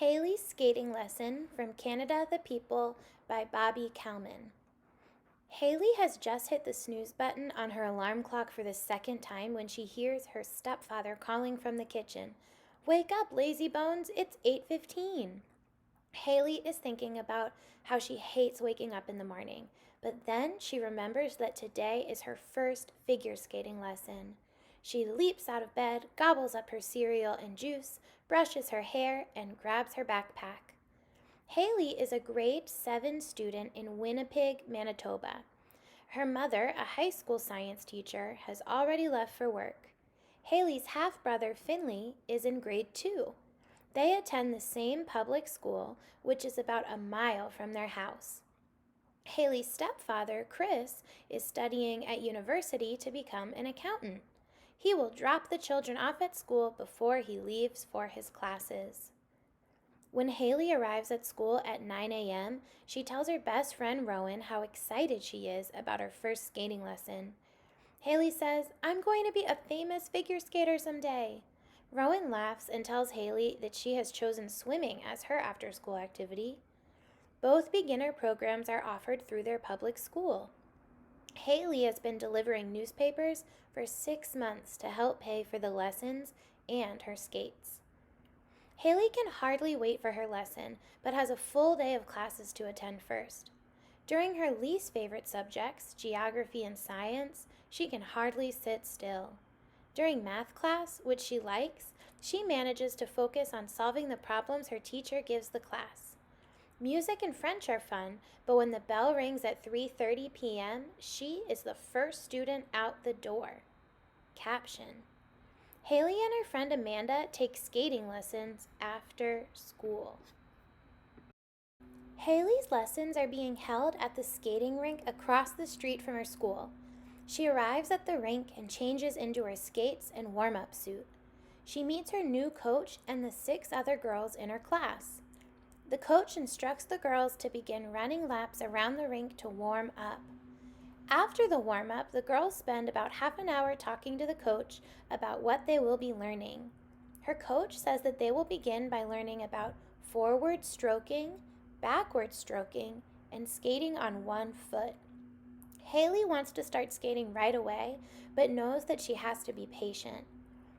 Haley's Skating Lesson from Canada the People by Bobby Kalman. Haley has just hit the snooze button on her alarm clock for the second time when she hears her stepfather calling from the kitchen. "Wake up, lazy bones, it's 8:15. Haley is thinking about how she hates waking up in the morning, but then she remembers that today is her first figure skating lesson. She leaps out of bed, gobbles up her cereal and juice, brushes her hair, and grabs her backpack. Haley is a grade 7 student in Winnipeg, Manitoba. Her mother, a high school science teacher, has already left for work. Haley's half-brother, Finley, is in grade 2. They attend the same public school, which is about a mile from their house. Haley's stepfather, Chris, is studying at university to become an accountant. He will drop the children off at school before he leaves for his classes. When Haley arrives at school at 9 a.m., she tells her best friend Rowan how excited she is about her first skating lesson. Haley says, "I'm going to be a famous figure skater someday." Rowan laughs and tells Haley that she has chosen swimming as her after-school activity. Both beginner programs are offered through their public school. Haley has been delivering newspapers for 6 months to help pay for the lessons and her skates. Haley can hardly wait for her lesson, but has a full day of classes to attend first. During her least favorite subjects, geography and science, she can hardly sit still. During math class, which she likes, she manages to focus on solving the problems her teacher gives the class. Music and French are fun, but when the bell rings at 3:30 p.m., she is the first student out the door. Caption: Haley and her friend Amanda take skating lessons after school. Haley's lessons are being held at the skating rink across the street from her school. She arrives at the rink and changes into her skates and warm-up suit. She meets her new coach and the 6 other girls in her class. The coach instructs the girls to begin running laps around the rink to warm up. After the warm-up, the girls spend about half an hour talking to the coach about what they will be learning. Her coach says that they will begin by learning about forward stroking, backward stroking, and skating on one foot. Haley wants to start skating right away, but knows that she has to be patient.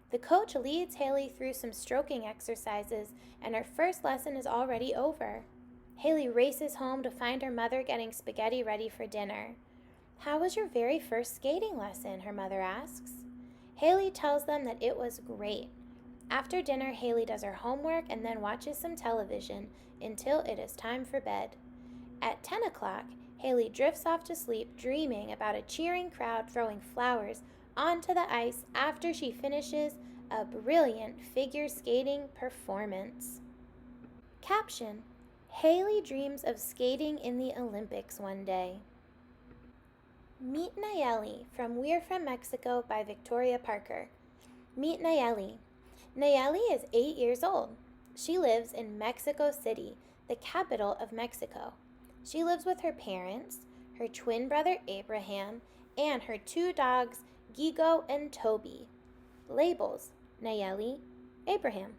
The coach leads Haley through some stroking exercises, and her first lesson is already over. Haley races home to find her mother getting spaghetti ready for dinner. "How was your very first skating lesson?" her mother asks. Haley tells them that it was great. After dinner, Haley does her homework and then watches some television until it is time for bed. At 10 o'clock, Haley drifts off to sleep, dreaming about a cheering crowd throwing flowers onto the ice after she finishes a brilliant figure skating performance. Caption: Haley dreams of skating in the Olympics one day. Meet Nayeli from We're from Mexico by Victoria Parker. Meet Nayeli. Nayeli is 8 years old. She lives in Mexico City, the capital of Mexico. She lives with her parents, her twin brother Abraham, and her 2 dogs, Gigo and Toby. Labels: Nayeli, Abraham.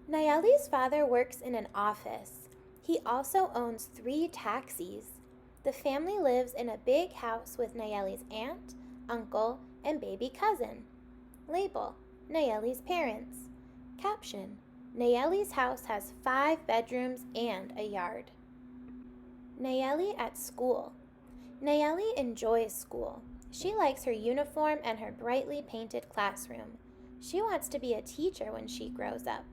Nayeli's father works in an office. He also owns 3 taxis. The family lives in a big house with Nayeli's aunt, uncle, and baby cousin. Label: Nayeli's parents. Caption: Nayeli's house has 5 bedrooms and a yard. Nayeli at school. Nayeli enjoys school. She likes her uniform and her brightly painted classroom. She wants to be a teacher when she grows up.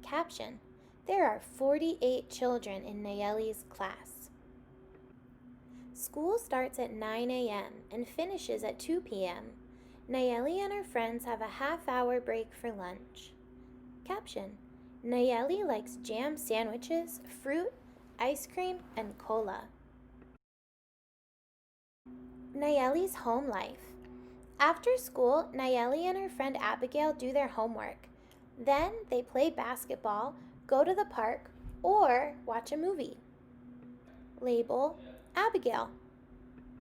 Caption: There are 48 children in Nayeli's class. School starts at 9 a.m. and finishes at 2 p.m. Nayeli and her friends have a half-hour break for lunch. Caption: Nayeli likes jam sandwiches, fruit, ice cream, and cola. Nayeli's home life. After school, Nayeli and her friend Abigail do their homework. Then they play basketball, go to the park, or watch a movie. Label: Abigail.